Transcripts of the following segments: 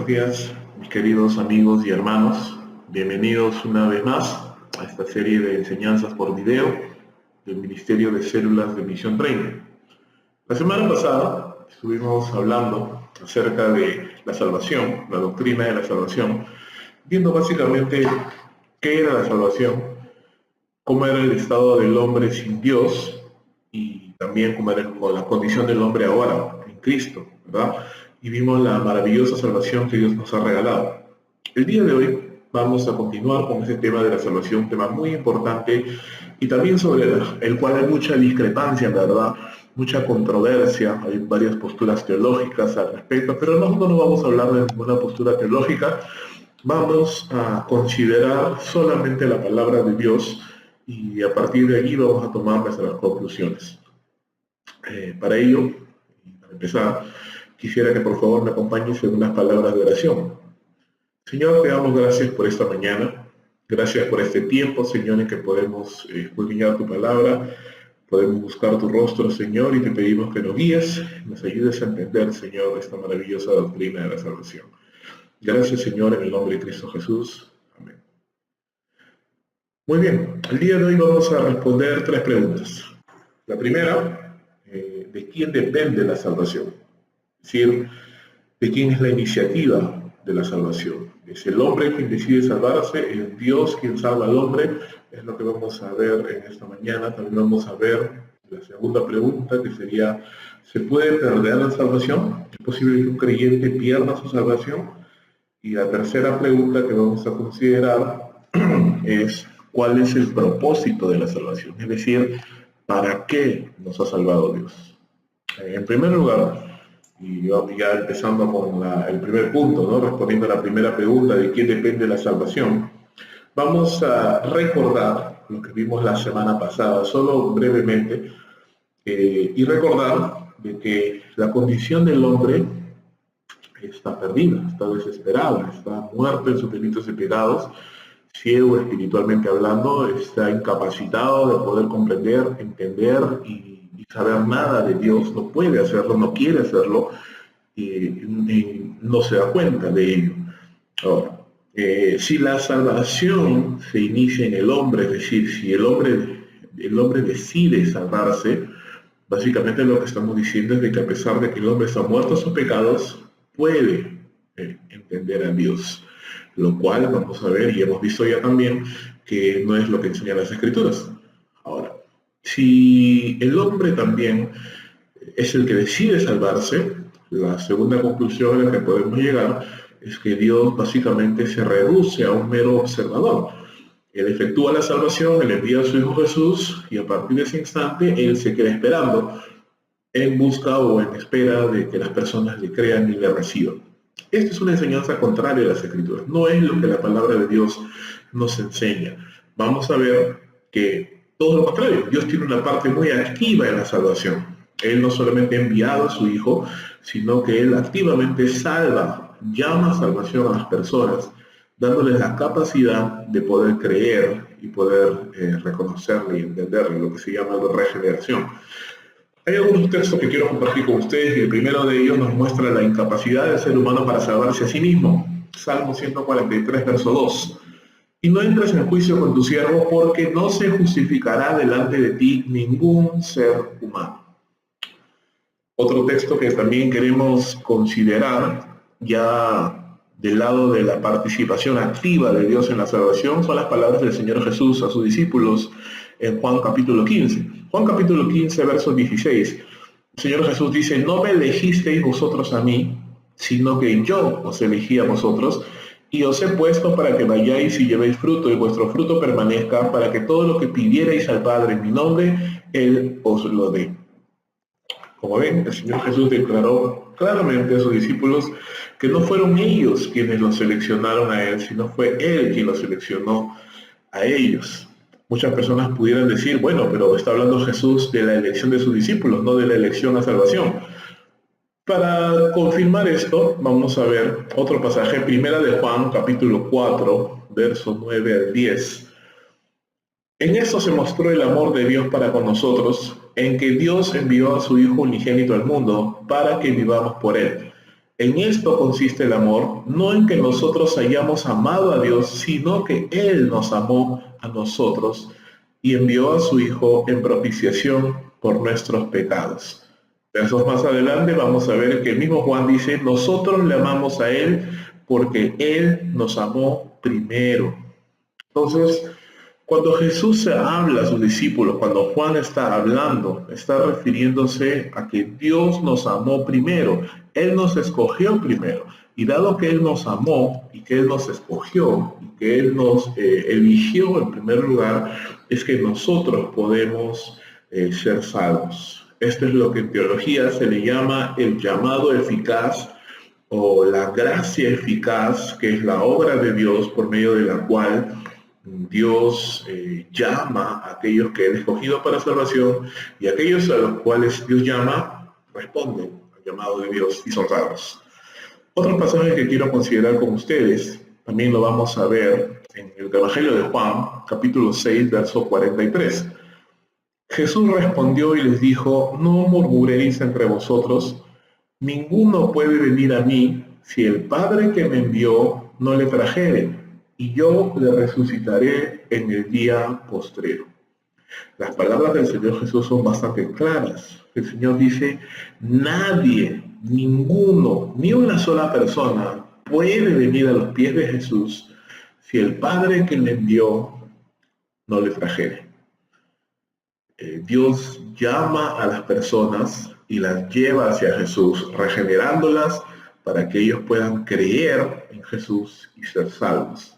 buenos días, mis queridos amigos y hermanos. Bienvenidos una vez más a esta serie de enseñanzas por video del Ministerio de Células de Misión 30. La semana pasada estuvimos hablando acerca de la salvación, la doctrina de la salvación, viendo básicamente qué era la salvación, cómo era el estado del hombre sin Dios y también cómo era la condición del hombre ahora, en Cristo, ¿verdad? Y vimos la maravillosa salvación que Dios nos ha regalado. El día de hoy vamos a continuar con este tema de la salvación, un tema muy importante y también sobre el cual hay mucha discrepancia, ¿verdad? Mucha controversia, hay varias posturas teológicas al respecto, pero nosotros no vamos a hablar de ninguna postura teológica, vamos a considerar solamente la palabra de Dios y a partir de allí vamos a tomar nuestras conclusiones. Para ello, para empezar, quisiera que por favor me acompañes en unas palabras de oración. Señor, te damos gracias por esta mañana, gracias por este tiempo, Señor, en que podemos escudriñar tu palabra, podemos buscar tu rostro, Señor, y te pedimos que nos guíes, nos ayudes a entender, Señor, esta maravillosa doctrina de la salvación. Gracias, Señor, en el nombre de Cristo Jesús. Amén. Muy bien, el día de hoy vamos a responder 3 preguntas. La primera, ¿de quién depende la salvación? Es decir, ¿de quién es la iniciativa de la salvación? ¿Es el hombre quien decide salvarse? ¿Es Dios quien salva al hombre? Es lo que vamos a ver en esta mañana. También vamos a ver la segunda pregunta, que sería, ¿se puede perder la salvación? ¿Es posible que un creyente pierda su salvación? Y la tercera pregunta que vamos a considerar es, ¿cuál es el propósito de la salvación? Es decir, ¿para qué nos ha salvado Dios? En primer lugar, y ya empezando con el primer punto, ¿no? Respondiendo a la primera pregunta de quién depende la salvación, vamos a recordar lo que vimos la semana pasada, solo brevemente, y recordar de que la condición del hombre está perdida, está desesperada, está muerto en sus delitos y pecados, ciego espiritualmente hablando, está incapacitado de poder comprender, entender y saber nada de Dios, no puede hacerlo, no quiere hacerlo, y no se da cuenta de ello. Ahora, si la salvación se inicia en el hombre, es decir, si el hombre decide salvarse, básicamente lo que estamos diciendo es de que a pesar de que el hombre está muerto a sus pecados, puede entender a Dios, lo cual vamos a ver y hemos visto ya también que no es lo que enseñan las Escrituras. Ahora, si el hombre también es el que decide salvarse, la segunda conclusión a la que podemos llegar es que Dios básicamente se reduce a un mero observador. Él efectúa la salvación, Él envía a su Hijo Jesús y a partir de ese instante Él se queda esperando en busca o en espera de que las personas le crean y le reciban. Esta es una enseñanza contraria a las Escrituras, no es lo que la palabra de Dios nos enseña. Vamos a ver que todo lo contrario, Dios tiene una parte muy activa en la salvación. Él no solamente ha enviado a su Hijo, sino que Él activamente salva, llama a salvación a las personas, dándoles la capacidad de poder creer y poder reconocerle y entenderle, lo que se llama la regeneración. Hay algunos textos que quiero compartir con ustedes y el primero de ellos nos muestra la incapacidad del ser humano para salvarse a sí mismo. Salmo 143, verso 2. Y no entres en juicio con tu siervo, porque no se justificará delante de ti ningún ser humano. Otro texto que también queremos considerar, ya del lado de la participación activa de Dios en la salvación, son las palabras del Señor Jesús a sus discípulos en Juan capítulo 15. Juan capítulo 15, verso 16. El Señor Jesús dice, no me elegisteis vosotros a mí, sino que yo os elegí a vosotros, y os he puesto para que vayáis y llevéis fruto, y vuestro fruto permanezca, para que todo lo que pidierais al Padre en mi nombre, Él os lo dé. Como ven, el Señor Jesús declaró claramente a sus discípulos que no fueron ellos quienes los seleccionaron a Él, sino fue Él quien los seleccionó a ellos. Muchas personas pudieran decir, bueno, pero está hablando Jesús de la elección de sus discípulos, no de la elección a salvación. Para confirmar esto, vamos a ver otro pasaje, primera de Juan, capítulo 4, versos 9 al 10. En esto se mostró el amor de Dios para con nosotros, en que Dios envió a su Hijo unigénito al mundo para que vivamos por Él. En esto consiste el amor, no en que nosotros hayamos amado a Dios, sino que Él nos amó a nosotros y envió a su Hijo en propiciación por nuestros pecados. Versos más adelante vamos a ver que el mismo Juan dice, nosotros le amamos a Él porque Él nos amó primero. Entonces, cuando Jesús habla a sus discípulos, cuando Juan está hablando, está refiriéndose a que Dios nos amó primero, Él nos escogió primero. Y dado que Él nos amó y que Él nos escogió y que Él nos eligió en primer lugar, es que nosotros podemos ser salvos. Esto es lo que en teología se le llama el llamado eficaz o la gracia eficaz, que es la obra de Dios por medio de la cual Dios llama a aquellos que Él ha escogido para salvación, y aquellos a los cuales Dios llama responden al llamado de Dios y son salvos. Otro pasaje que quiero considerar con ustedes, también lo vamos a ver en el Evangelio de Juan, capítulo 6, verso 43. Jesús respondió y les dijo, no murmuréis entre vosotros, ninguno puede venir a mí si el Padre que me envió no le trajere, y yo le resucitaré en el día postrero. Las palabras del Señor Jesús son bastante claras. El Señor dice, nadie, ninguno, ni una sola persona puede venir a los pies de Jesús si el Padre que le envió no le trajere. Dios llama a las personas y las lleva hacia Jesús, regenerándolas para que ellos puedan creer en Jesús y ser salvos.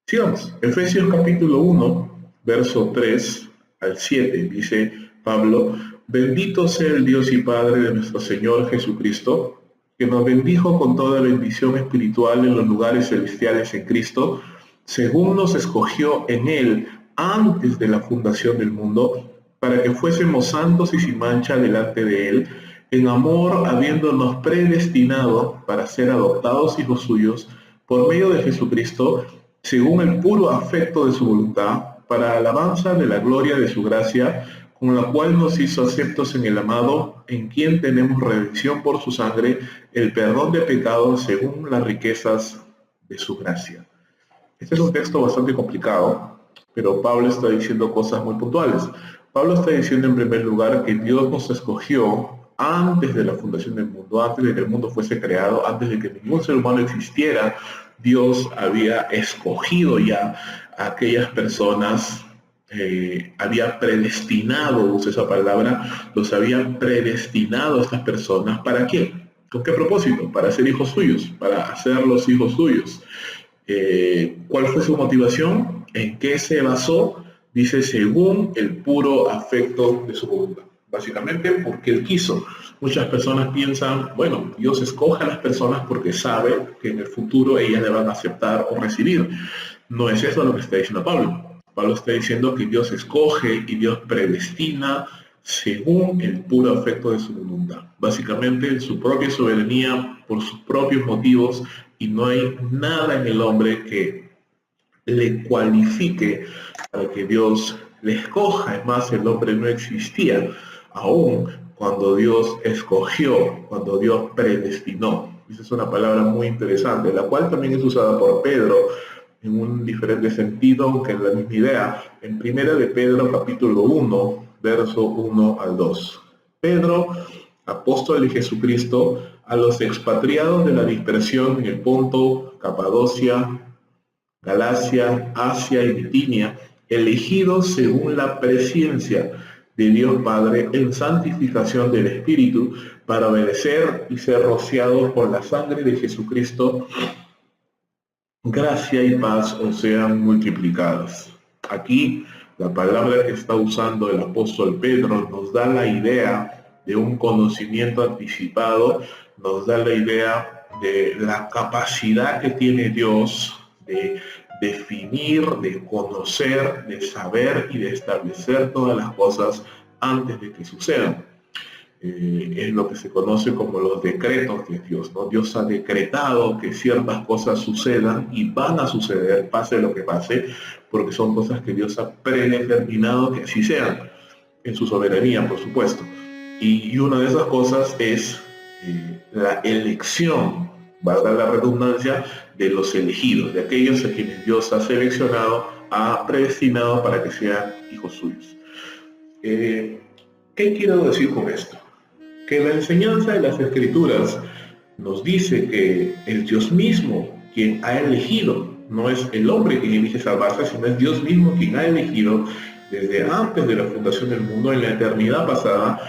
Sigamos, Efesios capítulo 1, verso 3 al 7, dice Pablo, bendito sea el Dios y Padre de nuestro Señor Jesucristo, que nos bendijo con toda bendición espiritual en los lugares celestiales en Cristo, según nos escogió en Él antes de la fundación del mundo, para que fuésemos santos y sin mancha delante de Él, en amor habiéndonos predestinado para ser adoptados hijos suyos por medio de Jesucristo, según el puro afecto de su voluntad, para alabanza de la gloria de su gracia, con la cual nos hizo aceptos en el amado, en quien tenemos redención por su sangre, el perdón de pecados según las riquezas de su gracia. Este es un texto bastante complicado, pero Pablo está diciendo cosas muy puntuales. Pablo está diciendo en primer lugar que Dios nos escogió antes de la fundación del mundo, antes de que el mundo fuese creado, antes de que ningún ser humano existiera. Dios había escogido ya a aquellas personas, había predestinado, usa esa palabra, los había predestinado a estas personas. ¿Para qué? ¿Con qué propósito? Para ser hijos suyos, para hacerlos hijos suyos. ¿Cuál fue su motivación? ¿En qué se basó? Dice, según el puro afecto de su voluntad. Básicamente porque Él quiso. Muchas personas piensan, bueno, Dios escoge a las personas porque sabe que en el futuro ellas le van a aceptar o recibir. No es eso lo que está diciendo Pablo. Pablo está diciendo que Dios escoge y Dios predestina según el puro afecto de su voluntad. Básicamente en su propia soberanía, por sus propios motivos, y no hay nada en el hombre que le cualifique para que Dios le escoja. Es más, el hombre no existía aún cuando Dios escogió, cuando Dios predestinó. Esa es una palabra muy interesante, la cual también es usada por Pedro en un diferente sentido, aunque en la misma idea. En primera de Pedro, capítulo 1, verso 1 al 2. Pedro, apóstol de Jesucristo, a los expatriados de la dispersión en el Ponto, Capadocia, Galacia, Asia y Bitinia, elegidos según la presciencia de Dios Padre en santificación del Espíritu, para obedecer y ser rociados por la sangre de Jesucristo, gracia y paz os sean multiplicadas. Aquí la palabra que está usando el apóstol Pedro nos da la idea de un conocimiento anticipado, nos da la idea de la capacidad que tiene Dios de definir, de conocer, de saber y de establecer todas las cosas antes de que sucedan. Es lo que se conoce como los decretos de Dios, ¿no? Dios ha decretado que ciertas cosas sucedan y van a suceder, pase lo que pase, porque son cosas que Dios ha predeterminado que así sean, en su soberanía, por supuesto. Y una de esas cosas es la elección, valga la redundancia, de los elegidos, de aquellos a quienes Dios ha seleccionado, ha predestinado para que sean hijos suyos. ¿Qué quiero decir con esto? Que la enseñanza de las Escrituras nos dice que es Dios mismo quien ha elegido, no es el hombre quien elige salvarse, sino es Dios mismo quien ha elegido desde antes de la fundación del mundo, en la eternidad pasada,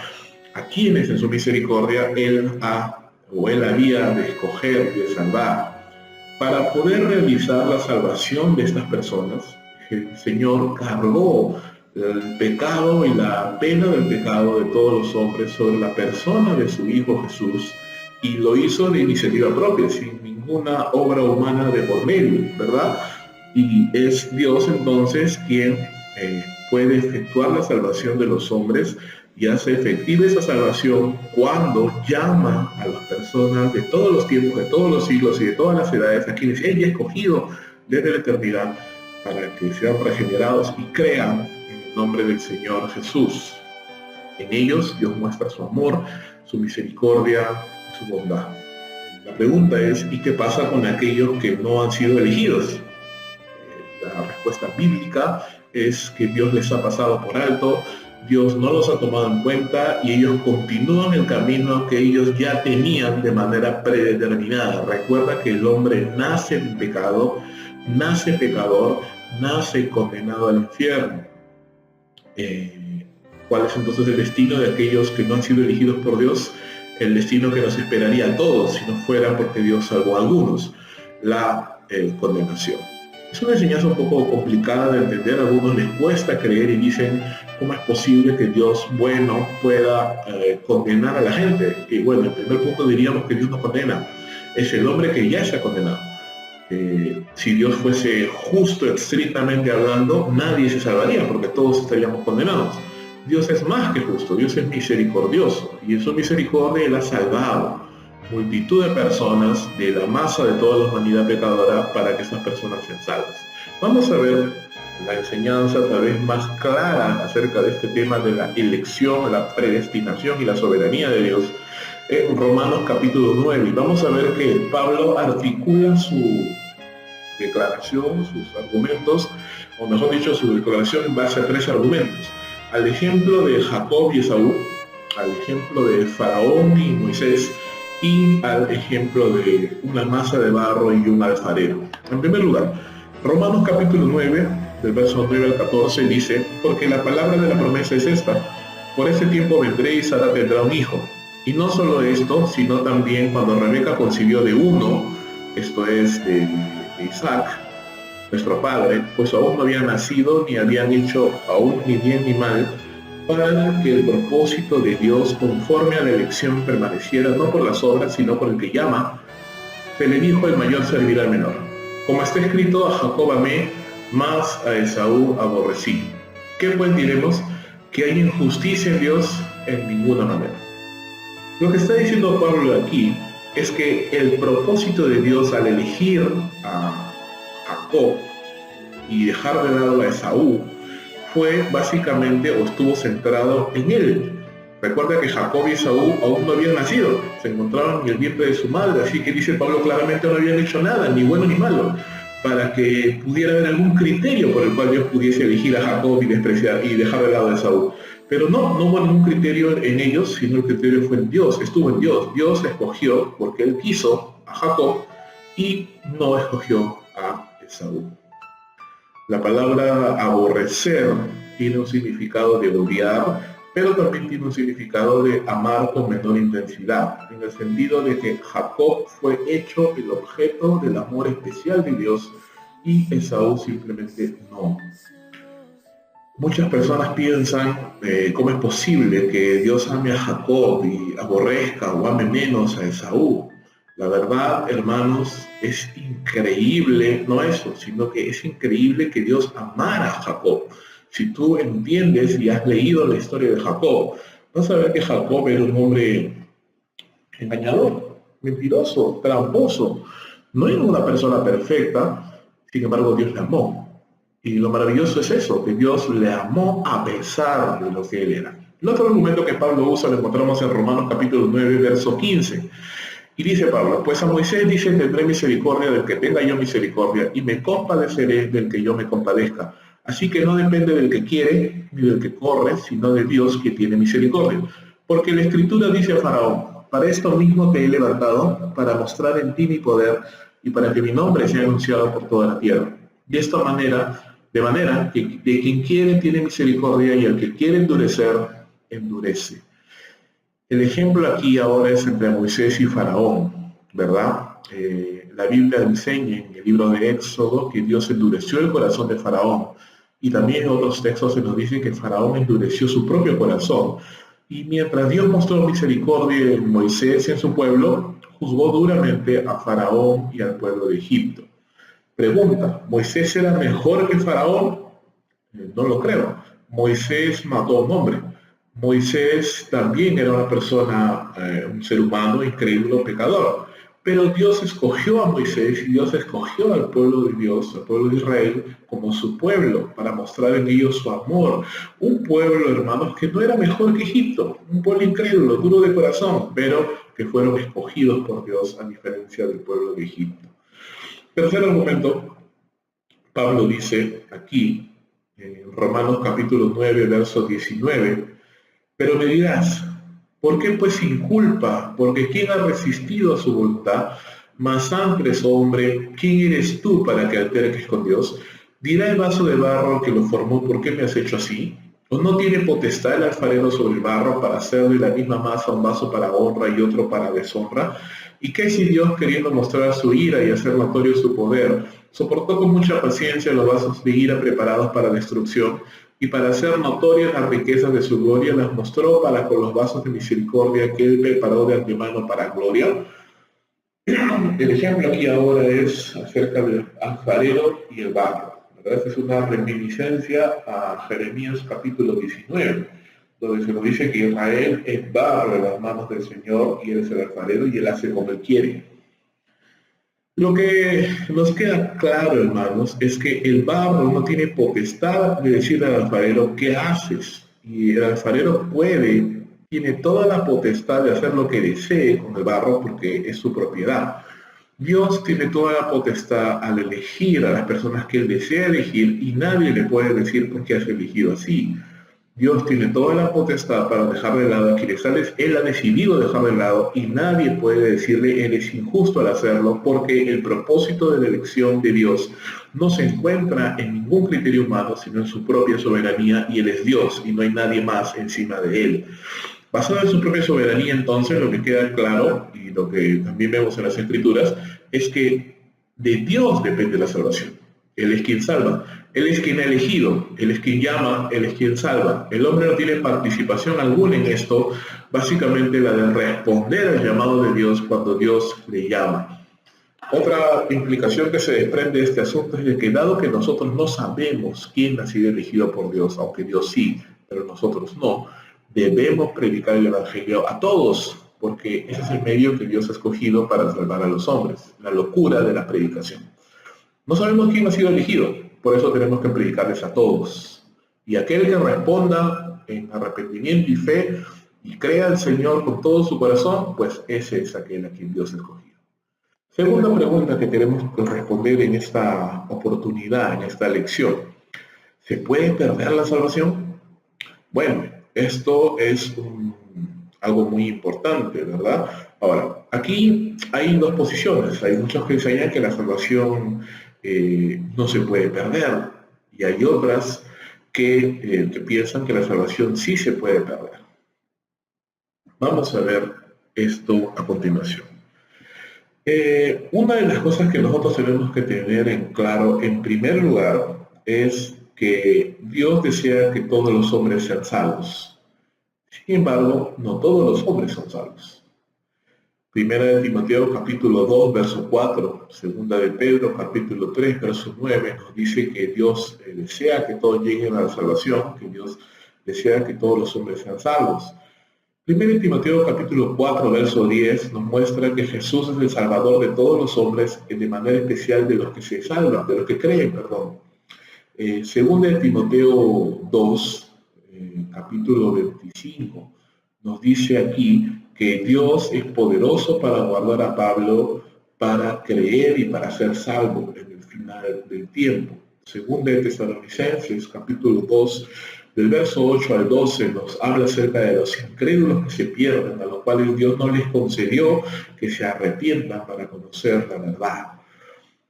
a quienes en su misericordia Él había de escoger, de salvar. Para poder realizar la salvación de estas personas, el Señor cargó el pecado y la pena del pecado de todos los hombres sobre la persona de su Hijo Jesús, y lo hizo de iniciativa propia, sin ninguna obra humana de por medio, ¿verdad? Y es Dios entonces quien puede efectuar la salvación de los hombres y hace efectiva esa salvación cuando llama a las personas de todos los tiempos, de todos los siglos y de todas las edades, a quienes Él ya ha escogido desde la eternidad para que sean regenerados y crean en el nombre del Señor Jesús. En ellos Dios muestra su amor, su misericordia y su bondad. La pregunta es, ¿y qué pasa con aquellos que no han sido elegidos? La respuesta bíblica es que Dios les ha pasado por alto, Dios no los ha tomado en cuenta y ellos continúan el camino que ellos ya tenían de manera predeterminada. Recuerda que el hombre nace en pecado, nace pecador, nace condenado al infierno. ¿Cuál es entonces el destino de aquellos que no han sido elegidos por Dios? El destino que nos esperaría a todos si no fuera porque Dios salvó a algunos, la condenación. Es una enseñanza un poco complicada de entender, a algunos les cuesta creer y dicen, ¿cómo es posible que Dios bueno pueda condenar a la gente? Y bueno, en primer punto diríamos que Dios no condena, es el hombre que ya está condenado. Si Dios fuese justo estrictamente hablando, nadie se salvaría porque todos estaríamos condenados. Dios es más que justo, Dios es misericordioso y en su misericordia Él ha salvado multitud de personas de la masa de toda la humanidad pecadora para que esas personas sean salvas. Vamos a ver la enseñanza tal vez más clara acerca de este tema de la elección, la predestinación y la soberanía de Dios en Romanos capítulo 9. Y vamos a ver que Pablo articula su declaración, sus argumentos, o mejor dicho, su declaración en base a 3 argumentos. Al ejemplo de Jacob y Esaú, al ejemplo de Faraón y Moisés, y al ejemplo de una masa de barro y un alfarero. En primer lugar, Romanos capítulo 9, del verso 9 al 14, dice, porque la palabra de la promesa es esta, por ese tiempo vendré y Sara tendrá un hijo. Y no solo esto, sino también cuando Rebeca concibió de uno, esto es de Isaac, nuestro padre, pues aún no habían nacido ni habían hecho aún ni bien ni mal, para que el propósito de Dios conforme a la elección permaneciera no por las obras, sino por el que llama, se le dijo el mayor servirá al menor. Como está escrito, a Jacob amé, mas a Esaú aborrecí. ¿Qué pues diremos? ¿Que hay injusticia en Dios? En ninguna manera. Lo que está diciendo Pablo aquí es que el propósito de Dios al elegir a Jacob y dejar de lado a Esaú fue básicamente o estuvo centrado en él. Recuerda que Jacob y Esaú aún no habían nacido, se encontraban en el vientre de su madre, así que dice Pablo claramente no habían hecho nada, ni bueno ni malo, para que pudiera haber algún criterio por el cual Dios pudiese elegir a Jacob y despreciar y dejar de lado a Esaú. Pero no hubo ningún criterio en ellos, sino el criterio fue en Dios, estuvo en Dios. Dios escogió porque Él quiso a Jacob y no escogió a Esaú. La palabra aborrecer tiene un significado de odiar, pero también tiene un significado de amar con menor intensidad, en el sentido de que Jacob fue hecho el objeto del amor especial de Dios y Esaú simplemente no. Muchas personas piensan cómo es posible que Dios ame a Jacob y aborrezca o ame menos a Esaú. La verdad, hermanos, es increíble, no eso, sino que es increíble que Dios amara a Jacob. Si tú entiendes y has leído la historia de Jacob, vas a ver que Jacob era un hombre engañador, mentiroso, tramposo. No era una persona perfecta, sin embargo Dios le amó. Y lo maravilloso es eso, que Dios le amó a pesar de lo que él era. El otro argumento que Pablo usa lo encontramos en Romanos capítulo 9, verso 15. Y dice Pablo, pues a Moisés dice, tendré misericordia del que tenga yo misericordia, y me compadeceré del que yo me compadezca. Así que no depende del que quiere, ni del que corre, sino de Dios que tiene misericordia. Porque la Escritura dice a Faraón, para esto mismo te he levantado, para mostrar en ti mi poder, y para que mi nombre sea anunciado por toda la tierra. De manera que de quien quiere tiene misericordia, y al que quiere endurecer, endurece. El ejemplo aquí ahora es entre Moisés y Faraón, ¿verdad? La Biblia enseña en el libro de Éxodo que Dios endureció el corazón de Faraón. Y también en otros textos se nos dice que Faraón endureció su propio corazón. Y mientras Dios mostró misericordia en Moisés y en su pueblo, juzgó duramente a Faraón y al pueblo de Egipto. Pregunta, ¿Moisés era mejor que Faraón? No lo creo. Moisés mató a un hombre. Moisés también era una persona, un ser humano incrédulo, pecador. Pero Dios escogió a Moisés y Dios escogió al pueblo de Dios, al pueblo de Israel, como su pueblo, para mostrar en ellos su amor. Un pueblo, hermanos, que no era mejor que Egipto, un pueblo incrédulo, duro de corazón, pero que fueron escogidos por Dios a diferencia del pueblo de Egipto. Tercer argumento, Pablo dice aquí, en Romanos capítulo 9, verso 19, pero me dirás, ¿por qué pues sin culpa? Porque ¿quién ha resistido a su voluntad? Mas antes, hombre, ¿quién eres tú para que alterques con Dios? ¿Dirá el vaso de barro que lo formó, ¿por qué me has hecho así? ¿O no tiene potestad el alfarero sobre el barro para hacer de la misma masa un vaso para honra y otro para deshonra? ¿Y qué si Dios, queriendo mostrar su ira y hacer notorio su poder, soportó con mucha paciencia los vasos de ira preparados para destrucción, y para hacer notorias las riquezas de su gloria las mostró para con los vasos de misericordia que él preparó de antemano para gloria? El ejemplo aquí ahora es acerca del alfarero y el barro, ¿verdad? Esta es una reminiscencia a Jeremías capítulo 19, donde se nos dice que Israel es barro en las manos del Señor y él es el alfarero y él hace como él quiere. Lo que nos queda claro, hermanos, es que el barro no tiene potestad de decirle al alfarero qué haces. Y el alfarero tiene toda la potestad de hacer lo que desee con el barro porque es su propiedad. Dios tiene toda la potestad al elegir a las personas que él desea elegir y nadie le puede decir por qué has elegido así. Dios tiene toda la potestad para dejar de lado a quienes él ha decidido dejar de lado y nadie puede decirle eres injusto al hacerlo porque el propósito de la elección de Dios no se encuentra en ningún criterio humano sino en su propia soberanía y él es Dios y no hay nadie más encima de él. Basado en su propia soberanía, entonces, lo que queda claro y lo que también vemos en las Escrituras es que de Dios depende la salvación. Él es quien salva. Él es quien ha elegido, Él es quien llama, Él es quien salva. El hombre no tiene participación alguna en esto, básicamente la de responder al llamado de Dios cuando Dios le llama. Otra implicación que se desprende de este asunto es de que dado que nosotros no sabemos quién ha sido elegido por Dios, aunque Dios sí, pero nosotros no, debemos predicar el Evangelio a todos, porque ese es el medio que Dios ha escogido para salvar a los hombres, la locura de la predicación. No sabemos quién ha sido elegido, por eso tenemos que predicarles a todos. Y aquel que responda en arrepentimiento y fe y crea al Señor con todo su corazón, pues ese es aquel a quien Dios ha escogido. Segunda pregunta que tenemos que responder en esta oportunidad, en esta lección. ¿Se puede perder la salvación? Bueno, esto es algo muy importante, ¿verdad? Ahora, aquí hay dos posiciones. Hay muchos que enseñan que la salvación no se puede perder y hay otras que piensan que la salvación sí se puede perder. Vamos a ver esto a continuación. Una de las cosas que nosotros tenemos que tener en claro, en primer lugar, es que Dios desea que todos los hombres sean salvos. Sin embargo, no todos los hombres son salvos. Primera de Timoteo capítulo 2, verso 4, segunda de Pedro capítulo 3, verso 9, nos dice que Dios desea que todos lleguen a la salvación, que Dios desea que todos los hombres sean salvos. Primera de Timoteo capítulo 4, verso 10 nos muestra que Jesús es el Salvador de todos los hombres, de manera especial de los que se salvan, de los que creen, perdón. Segunda de Timoteo 2, capítulo 25, nos dice aquí que Dios es poderoso para guardar a Pablo, para creer y para ser salvo en el final del tiempo. Según de Tesalonicenses, capítulo 2, del verso 8 al 12, nos habla acerca de los incrédulos que se pierden, a los cuales Dios no les concedió que se arrepientan para conocer la verdad.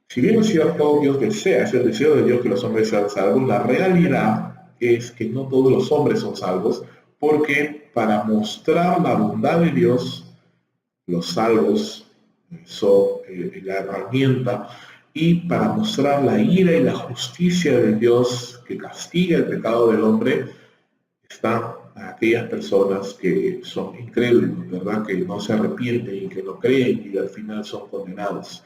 Si bien es cierto, Dios desea, es el deseo de Dios que los hombres sean salvos, la realidad es que no todos los hombres son salvos, porque para mostrar la bondad de Dios, los salvos son la herramienta, y para mostrar la ira y la justicia de Dios que castiga el pecado del hombre, están aquellas personas que son incrédulos, ¿verdad? Que no se arrepienten y que no creen y al final son condenados.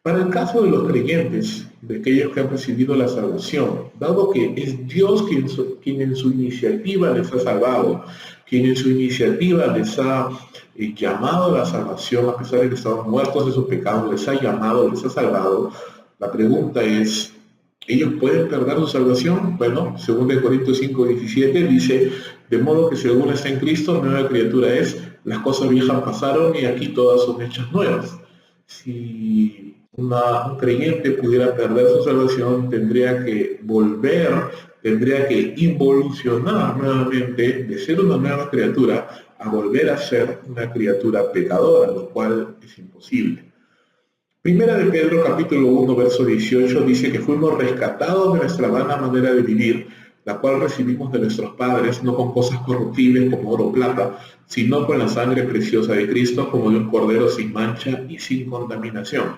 Para el caso de los creyentes, de aquellos que han recibido la salvación, dado que es Dios quien en su iniciativa les ha salvado, quien en su iniciativa les ha llamado a la salvación, a pesar de que estaban muertos de sus pecados, les ha llamado, les ha salvado, la pregunta es, ¿ellos pueden perder su salvación? Bueno, según de Corintios 5:17 dice, de modo que según está en Cristo, nueva criatura es, las cosas viejas pasaron y aquí todas son hechas nuevas. Si un creyente pudiera perder su salvación, tendría que volver, tendría que involucionar nuevamente de ser una nueva criatura a volver a ser una criatura pecadora, lo cual es imposible. Primera de Pedro, capítulo 1, verso 18, dice que fuimos rescatados de nuestra vana manera de vivir, la cual recibimos de nuestros padres, no con cosas corruptibles como oro o plata, sino con la sangre preciosa de Cristo, como de un cordero sin mancha y sin contaminación.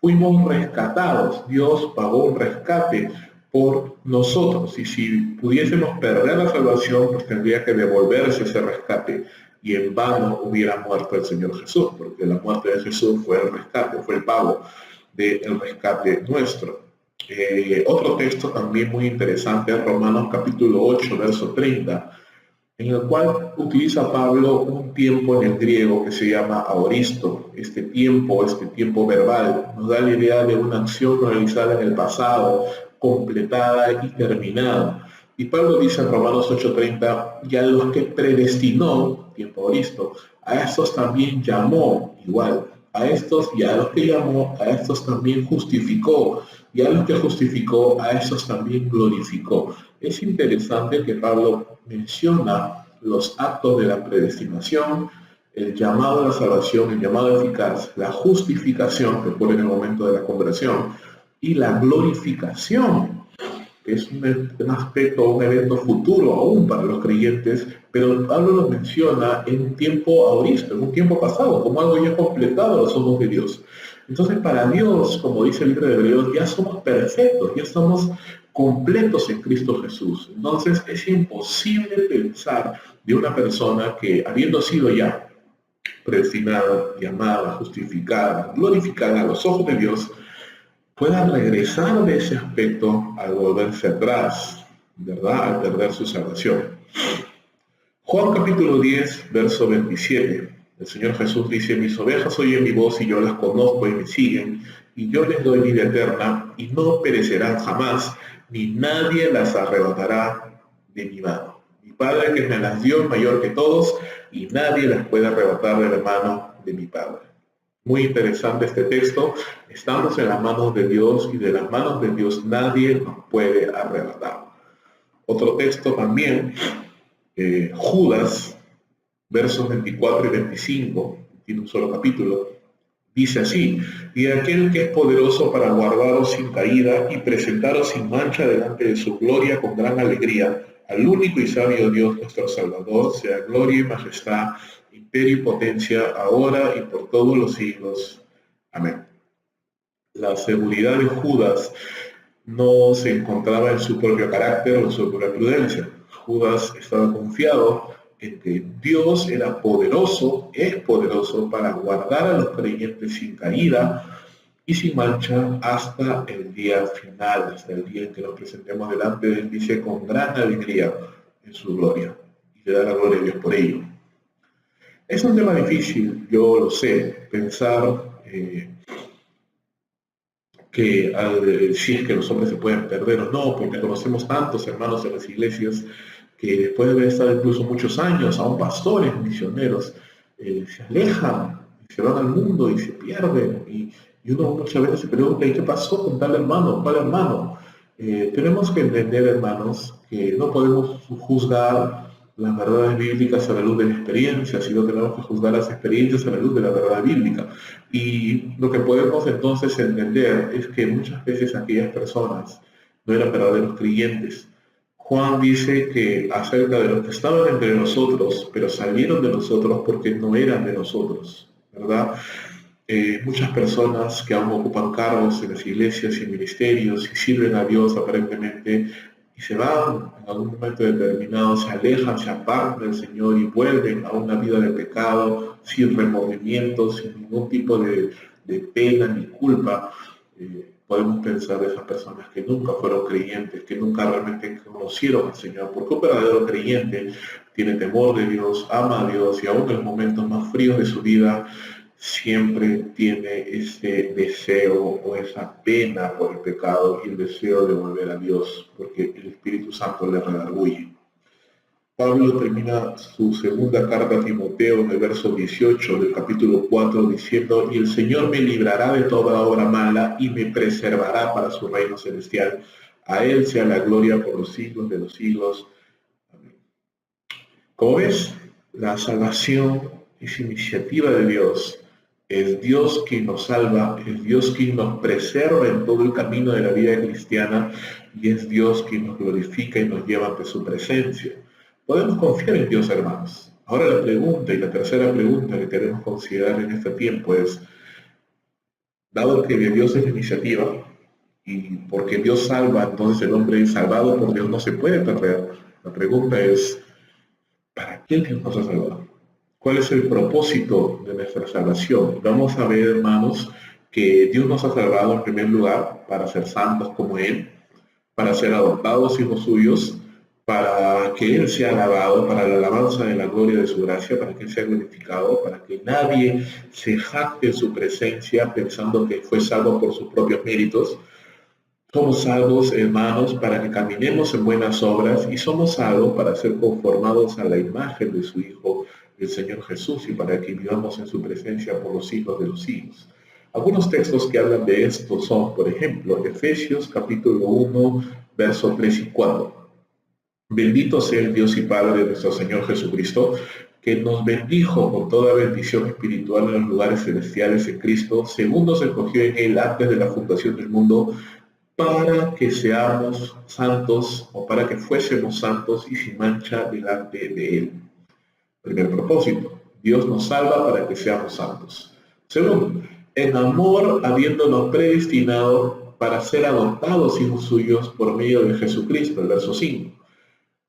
Fuimos rescatados, Dios pagó un rescate por nosotros, y si pudiésemos perder la salvación, pues tendría que devolverse ese rescate, y en vano hubiera muerto el Señor Jesús, porque la muerte de Jesús fue el rescate, fue el pago del rescate nuestro. Otro texto también muy interesante es Romanos capítulo 8, verso 30, en el cual utiliza Pablo un tiempo en el griego que se llama aoristo. Este tiempo verbal, nos da la idea de una acción realizada en el pasado, completada y terminada. Y Pablo dice en Romanos 8:30, y a los que predestinó, tiempo aoristo, a estos también llamó, igual, a estos y a los que llamó, a estos también justificó, y a los que justificó, a estos también glorificó. Es interesante que Pablo menciona los actos de la predestinación, el llamado a la salvación, el llamado eficaz, la justificación que ocurre en el momento de la conversión y la glorificación, que es un aspecto, un evento futuro aún para los creyentes, pero Pablo lo menciona en un tiempo aoristo, en un tiempo pasado, como algo ya completado a los ojos de Dios. Entonces, para Dios, como dice el libro de Hebreos, ya somos perfectos, ya somos completos en Cristo Jesús. Entonces, es imposible pensar de una persona que, habiendo sido ya predestinada, llamada, justificada, glorificada a los ojos de Dios, pueda regresar de ese aspecto al volverse atrás, ¿verdad? Al perder su salvación. Juan capítulo 10, verso 27. El Señor Jesús dice, mis ovejas oyen mi voz y yo las conozco y me siguen, y yo les doy vida eterna, y no perecerán jamás, ni nadie las arrebatará de mi mano. Mi Padre que me las dio es mayor que todos, y nadie las puede arrebatar de la mano de mi Padre. Muy interesante este texto. Estamos en las manos de Dios, y de las manos de Dios nadie nos puede arrebatar. Otro texto también, Judas, versos 24 y 25, tiene un solo capítulo, dice así, y aquel que es poderoso para guardaros sin caída y presentaros sin mancha delante de su gloria con gran alegría, al único y sabio Dios nuestro Salvador, sea gloria y majestad, imperio y potencia, ahora y por todos los siglos. Amén. La seguridad de Judas no se encontraba en su propio carácter o en su propia prudencia. Judas estaba confiado en que Dios era poderoso, es poderoso para guardar a los creyentes sin caída y sin mancha hasta el día final, hasta el día en que nos presentemos delante de Él, dice, con gran alegría en su gloria. Y le da la gloria a Dios por ello. Es un tema difícil, yo lo sé, pensar que si es que los hombres se pueden perder o no, porque conocemos tantos hermanos en las iglesias que después de haber estado incluso muchos años, aún pastores, misioneros, se alejan, se van al mundo y se pierden. Y uno muchas veces se pregunta, ¿y qué pasó con tal hermano, tal hermano? Tenemos que entender, hermanos, que no podemos juzgar las verdades bíblicas a la luz de la experiencia, sino tenemos que juzgar las experiencias a la luz de la verdad bíblica. Y lo que podemos entonces entender es que muchas veces aquellas personas no eran verdaderos creyentes. Juan dice que acerca de los que estaban entre nosotros, pero salieron de nosotros porque no eran de nosotros, ¿verdad? Muchas personas que aún ocupan cargos en las iglesias y ministerios y sirven a Dios aparentemente y se van en algún momento determinado, se alejan, se apartan del Señor y vuelven a una vida de pecado sin remordimiento, sin ningún tipo de pena ni culpa. Podemos pensar de esas personas que nunca fueron creyentes, que nunca realmente conocieron al Señor, porque un verdadero creyente tiene temor de Dios, ama a Dios y aún en los momentos más fríos de su vida siempre tiene ese deseo o esa pena por el pecado y el deseo de volver a Dios, porque el Espíritu Santo le redarguye. Pablo termina su segunda carta a Timoteo en el verso 18 del capítulo 4 diciendo, y el Señor me librará de toda obra mala y me preservará para su reino celestial. A Él sea la gloria por los siglos de los siglos. Amén. Como ves, la salvación es iniciativa de Dios. Es Dios quien nos salva, es Dios quien nos preserva en todo el camino de la vida cristiana y es Dios quien nos glorifica y nos lleva ante su presencia. Podemos confiar en Dios, hermanos. Ahora la pregunta y la tercera pregunta que queremos considerar en este tiempo es, dado que de Dios es la iniciativa y porque Dios salva, entonces el hombre salvado por Dios no se puede perder. La pregunta es, ¿para qué Dios nos ha salvado? ¿Cuál es el propósito de nuestra salvación? Vamos a ver, hermanos, que Dios nos ha salvado en primer lugar para ser santos como Él, para ser adoptados hijos suyos, para que Él sea alabado, para la alabanza de la gloria de su gracia, para que Él sea glorificado, para que nadie se jacte en su presencia pensando que fue salvo por sus propios méritos. Somos salvos, hermanos, para que caminemos en buenas obras y somos salvos para ser conformados a la imagen de su Hijo, el Señor Jesús, y para que vivamos en su presencia por los siglos de los siglos. Algunos textos que hablan de esto son, por ejemplo, Efesios capítulo 1, versos 3 y 4. Bendito sea el Dios y Padre de nuestro Señor Jesucristo, que nos bendijo con toda bendición espiritual en los lugares celestiales en Cristo, según nos escogió en Él antes de la fundación del mundo, para que seamos santos o para que fuésemos santos y sin mancha delante de Él. Primer propósito, Dios nos salva para que seamos santos. Segundo, en amor habiéndonos predestinado para ser adoptados hijos suyos por medio de Jesucristo, el verso 5.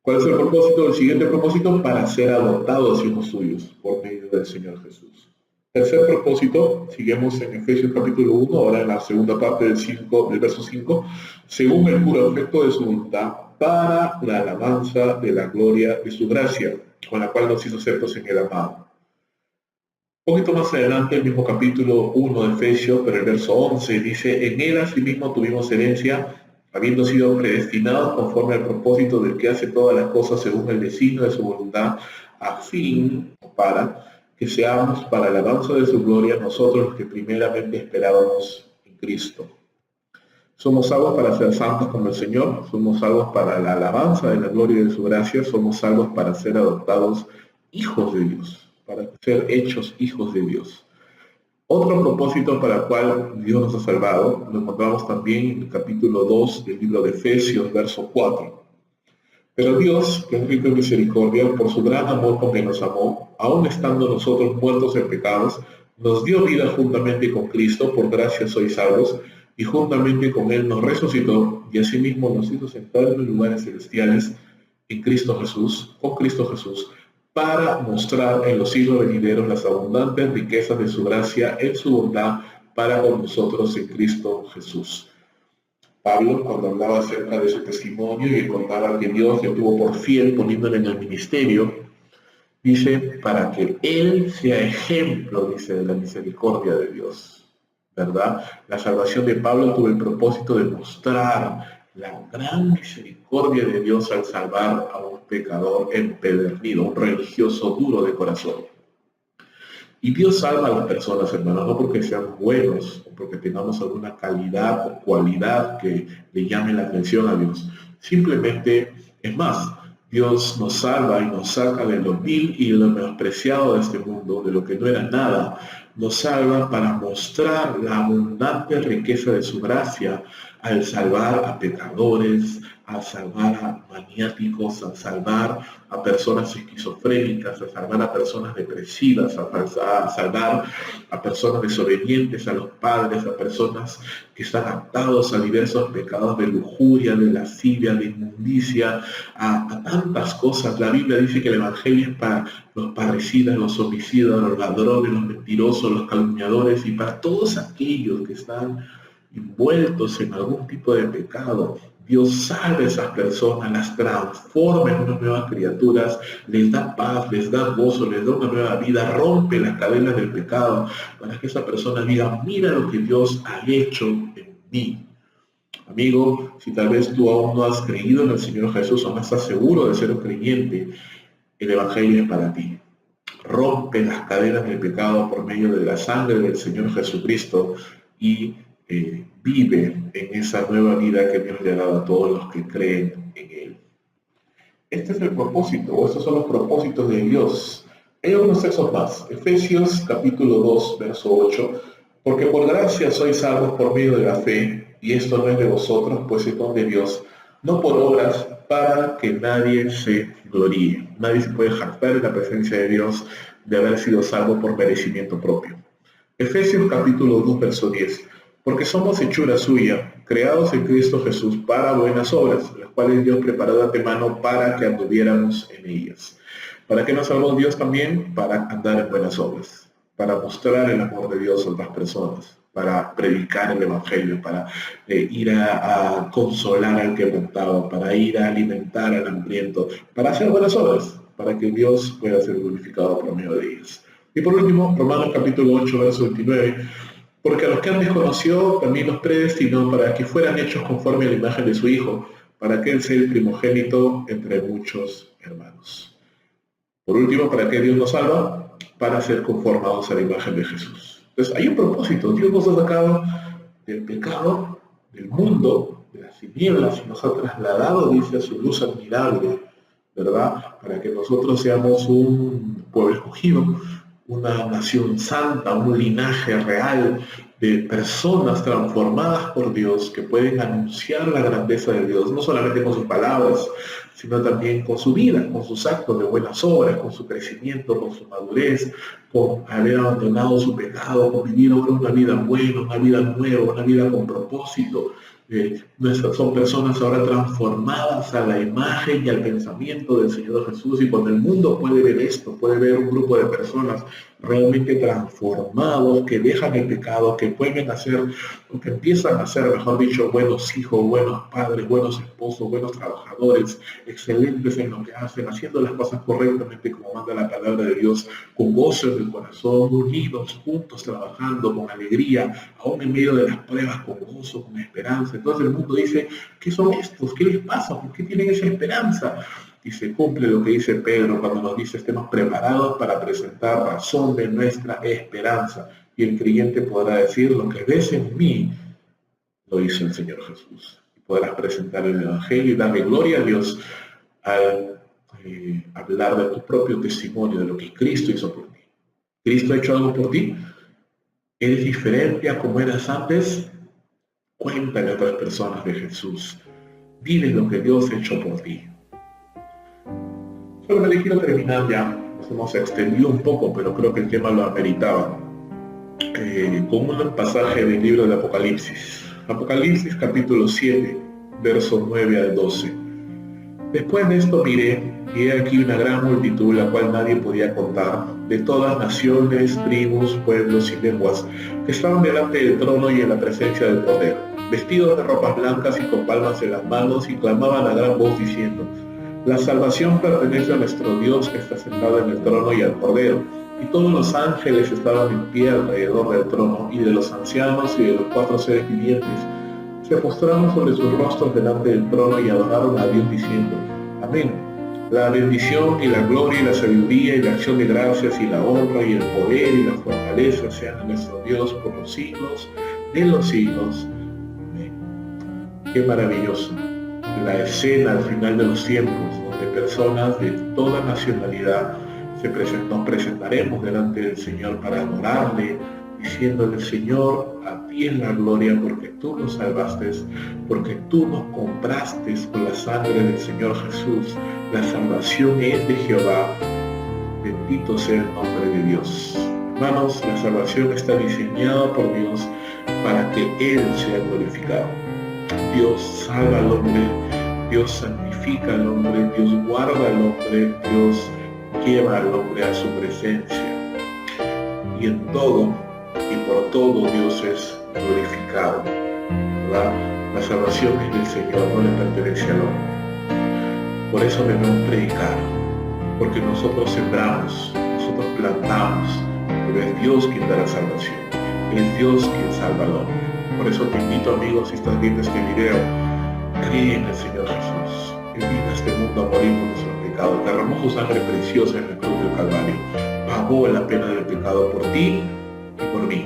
¿Cuál es el propósito? El siguiente propósito, para ser adoptados hijos suyos por medio del Señor Jesús. Tercer propósito, seguimos en Efesios capítulo 1, ahora en la segunda parte del verso 5, según el puro afecto de su voluntad, para la alabanza de la gloria de su gracia, con la cual nos hizo aceptos en el amado. Un poquito más adelante, el mismo capítulo 1 de Efesios, pero el verso 11 dice, en él asimismo tuvimos herencia, habiendo sido predestinados conforme al propósito del que hace todas las cosas según el designio de su voluntad, a fin, para que seamos para el alabanza de su gloria nosotros los que primeramente esperábamos en Cristo. Somos salvos para ser santos como el Señor, somos salvos para la alabanza de la gloria de su gracia, somos salvos para ser adoptados hijos de Dios, para ser hechos hijos de Dios. Otro propósito para el cual Dios nos ha salvado, lo encontramos también en el capítulo 2 del libro de Efesios, verso 4. Pero Dios, que es rico en misericordia, por su gran amor con que nos amó, aun estando nosotros muertos en pecados, nos dio vida juntamente con Cristo, por gracia sois salvos, y juntamente con Él nos resucitó, y asimismo nos hizo sentar en los lugares celestiales en Cristo Jesús, con Cristo Jesús, para mostrar en los siglos venideros las abundantes riquezas de su gracia en su bondad para con nosotros en Cristo Jesús. Pablo, cuando hablaba acerca de su testimonio y contaba que Dios le tuvo por fiel poniéndole en el ministerio, dice, para que él sea ejemplo, dice, de la misericordia de Dios, ¿verdad? La salvación de Pablo tuvo el propósito de mostrar la gran misericordia de Dios al salvar a un pecador empedernido, un religioso duro de corazón. Y Dios salva a las personas, hermanos, no porque sean buenos o porque tengamos alguna calidad o cualidad que le llame la atención a Dios. Simplemente, es más, Dios nos salva y nos saca de lo vil y de lo menospreciado de este mundo, de lo que no era nada. Nos salva para mostrar la abundante riqueza de su gracia al salvar a pecadores, a salvar a maniáticos, a salvar a personas esquizofrénicas, a salvar a personas depresivas, a salvar a personas desobedientes a los padres, a personas que están atados a diversos pecados de lujuria, de lascivia, de inmundicia, a tantas cosas. La Biblia dice que el Evangelio es para los parricidas, los homicidas, los ladrones, los mentirosos, los calumniadores y para todos aquellos que están envueltos en algún tipo de pecado. Dios salva a esas personas, las transforma en unas nuevas criaturas, les da paz, les da gozo, les da una nueva vida, rompe las cadenas del pecado para que esa persona diga, mira lo que Dios ha hecho en mí. Amigo, si tal vez tú aún no has creído en el Señor Jesús o no estás seguro de ser un creyente, el Evangelio es para ti. Rompe las cadenas del pecado por medio de la sangre del Señor Jesucristo y vive en esa nueva vida que Dios le ha dado a todos los que creen en Él. Este es el propósito, o estos son los propósitos de Dios. Hay algunos textos más. Efesios capítulo 2, verso 8. Porque por gracia sois salvos por medio de la fe, y esto no es de vosotros, pues es don de Dios, no por obras, para que nadie se gloríe. Nadie se puede jactar en la presencia de Dios de haber sido salvo por merecimiento propio. Efesios capítulo 2, verso 10. Porque somos hechura suya, creados en Cristo Jesús para buenas obras, las cuales Dios preparó de antemano para que anduviéramos en ellas. ¿Para qué nos salvó Dios también? Para andar en buenas obras, para mostrar el amor de Dios a otras personas, para predicar el Evangelio, para ir a consolar al quebrantado, para ir a alimentar al hambriento, para hacer buenas obras, para que Dios pueda ser glorificado por medio de ellas. Y por último, Romanos capítulo 8, verso 29, porque a los que han desconocido también los predestinó para que fueran hechos conforme a la imagen de su Hijo, para que Él sea el primogénito entre muchos hermanos. Por último, ¿para qué Dios nos salva? Para ser conformados a la imagen de Jesús. Entonces, hay un propósito. Dios nos ha sacado del pecado, del mundo, de las tinieblas, y nos ha trasladado, dice, a su luz admirable, ¿verdad? Para que nosotros seamos un pueblo escogido, una nación santa, un linaje real de personas transformadas por Dios que pueden anunciar la grandeza de Dios, no solamente con sus palabras, sino también con su vida, con sus actos de buenas obras, con su crecimiento, con su madurez, con haber abandonado su pecado, con vivir ahora una vida buena, una vida nueva, una vida con propósito. Son personas ahora transformadas a la imagen y al pensamiento del Señor Jesús, y cuando el mundo puede ver esto, puede ver un grupo de personas realmente transformados, que dejan el pecado, que pueden hacer, o que empiezan a ser, mejor dicho, buenos hijos, buenos padres, buenos esposos, buenos trabajadores, excelentes en lo que hacen, haciendo las cosas correctamente como manda la palabra de Dios, con gozo en el corazón, unidos, juntos, trabajando con alegría, aún en medio de las pruebas, con gozo, con esperanza. Entonces el mundo dice, ¿qué son estos? ¿Qué les pasa? ¿Por qué tienen esa esperanza? Y se cumple lo que dice Pedro cuando nos dice, estemos preparados para presentar razón de nuestra esperanza. Y el creyente podrá decir, lo que ves en mí, lo hizo el Señor Jesús. Y podrás presentar el Evangelio y darle gloria a Dios al hablar de tu propio testimonio, de lo que Cristo hizo por ti. ¿Cristo ha hecho algo por ti? ¿Eres diferente a como eras antes? Cuéntale a otras personas de Jesús. Dile lo que Dios ha hecho por ti. Solamente quiero terminar ya. Nos hemos extendido un poco, pero creo que el tema lo ameritaba. Con un pasaje del libro de Apocalipsis. Apocalipsis capítulo 7, versos 9 al 12. Después de esto miré, y he aquí una gran multitud, la cual nadie podía contar, de todas naciones, tribus, pueblos y lenguas, que estaban delante del trono y en la presencia del Cordero, vestidos de ropas blancas y con palmas en las manos, y clamaban a gran voz diciendo, la salvación pertenece a nuestro Dios que está sentado en el trono y al Cordero. Y todos los ángeles estaban en pie alrededor del trono, y de los ancianos y de los 4 seres vivientes, se postraron sobre sus rostros delante del trono y adoraron a Dios diciendo, amén. La bendición y la gloria y la sabiduría y la acción de gracias y la honra y el poder y la fortaleza sean a nuestro Dios por los siglos de los siglos. Amén. Qué maravilloso la escena al final de los tiempos, donde personas de toda nacionalidad nos presentaremos delante del Señor para adorarle, diciéndole, Señor, a ti es la gloria porque tú nos salvaste, porque tú nos compraste con la sangre del Señor Jesús. La salvación es de Jehová. Bendito sea el nombre de Dios. Hermanos, la salvación está diseñada por Dios para que Él sea glorificado. Dios salva al hombre, Dios santifica al hombre, Dios guarda al hombre, Dios lleva al hombre a su presencia. Y en todo y por todo Dios es glorificado, ¿verdad? La salvación es del Señor, no le pertenece al hombre. Por eso debemos predicar, porque nosotros sembramos, nosotros plantamos, pero es Dios quien da la salvación, es Dios quien salva al hombre. Por eso te invito, amigos, si estás viendo este video, cree en el Señor Jesús. Él vino a este mundo a morir por nuestros pecados, derramó su sangre preciosa en el cruz del Calvario, pagó la pena del pecado por ti y por mí,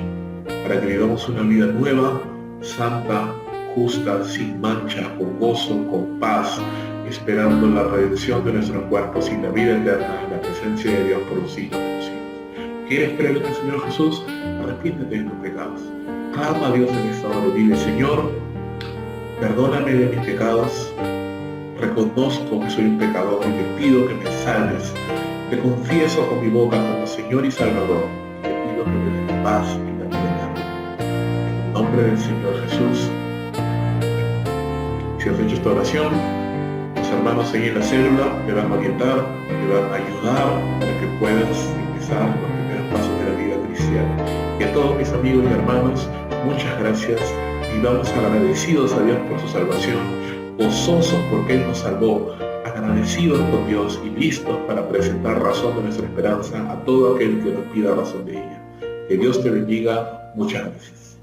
para que vivamos una vida nueva, santa, justa, sin mancha, con gozo, con paz, esperando la redención de nuestros cuerpos y la vida eterna en la presencia de Dios por los siglos de los siglos. ¿Quieres creer en el Señor Jesús? Arrepiéntete de tus pecados. Clama a Dios en esta hora y dile, Señor, perdóname de mis pecados, reconozco que soy un pecador y te pido que me salves. Te confieso con mi boca como Señor y Salvador y te pido que me des paz y la vida eterna. En el nombre del Señor Jesús. Si has hecho esta oración, los hermanos ahí en la célula te van a orientar, te van a ayudar para que puedas empezar los primeros pasos de la vida cristiana. Y a todos mis amigos y hermanos, muchas gracias. Vivamos agradecidos a Dios por su salvación, gozosos porque Él nos salvó, agradecidos con Dios y listos para presentar razón de nuestra esperanza a todo aquel que nos pida razón de ella. Que Dios te bendiga. Muchas gracias.